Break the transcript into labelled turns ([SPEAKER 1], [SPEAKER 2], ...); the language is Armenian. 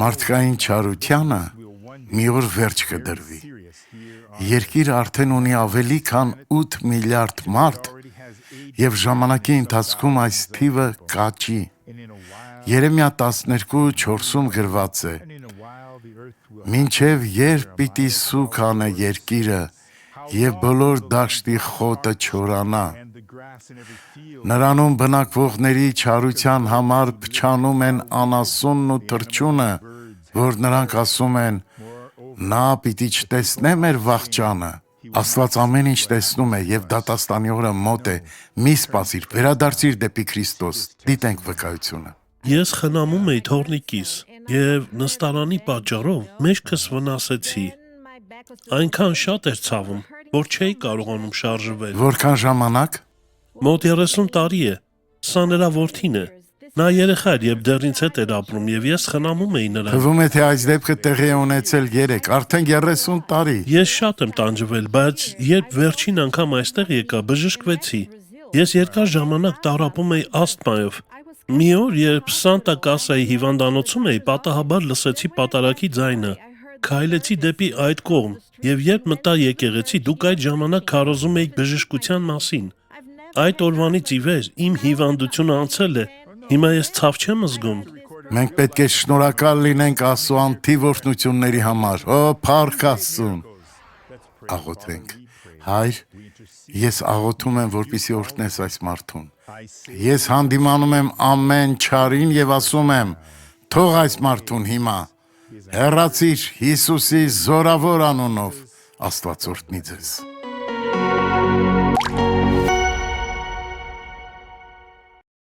[SPEAKER 1] Մարդկային չարությանը մի օր վերջ կդրվի։ Երկիրը արդեն ունի ավելի քան 8 միլիարդ մարդ և ժամանակի ընթացքում այս թիվը կաճի։ Երեմիա 12:4-ում գրված է. «Մինչև երբ պիտի սուգ անե երկիրը և բոլոր դաշտի խոտը չորանա, նրանում բնակվողների չարության համար փչանում են անասունն ու թռչունը, որ նրանք ասում են. նա պիտի չտեսնե մեր վախճանը»։ Աստված ամեն ինչ տեսնում է և դատաստանի օրը մոտ է։ Մի սպասիր, վերադարձիր դեպի Քրիստոս, դիտենք վկայությունը։
[SPEAKER 2] Ես խնամում էի թոռնիկիս և նստարանի պատճառով մեջքս վնասեցի։ Այնքան շատ էր ցավում, որ չէի կարողանում շարժվել։
[SPEAKER 1] Որքան ժամանակ։
[SPEAKER 2] Մոտ 30 տարի է։ Սա նրա որդին է։ Նա երեխա էր և դեռ ինձ հետ էր ապրում և ես խնամում էի նրան։
[SPEAKER 1] Թվում է, թե այս դեպքը տեղի է ունեցել արդեն 30 տարի։
[SPEAKER 2] Ես շատ եմ տանջվել, բայց երբ վերջին անգամ այստեղ եկա, բժշկվեցի։ Ես երկար ժամանակ տառապում էի ասթմայով։ Մի օր, երբ Սանտա Կասայի հիվանդանոցում էի, պատահաբար լսեցի պատարագի ձայնը։ Քայլեցի դեպի այդ կողմ և երբ մտա եկեղեցի, դուք այդ ժամանակ քարոզում էիք բժշկության մասին։ Այդ օրվանից ի վեր իմ հիվանդությունը անցել է։ Հիմա ես ցավ չեմ զգում։
[SPEAKER 1] Մենք պետք է շնորհակալ լինենք Աստծո անթիվ օրհնությունների համար։ Ո փառք Աստծուն։ Աղոթենք։ Հայր, ես աղոթում եմ, որպեսզի օրհնես այս մարդուն։ Ես հանդիմանում եմ ամեն չարին և ասում եմ. թող այս մարդուն հիմա հեռացիր Հիսուսի զորավոր անունով։ Աստված օրհնի ձեզ։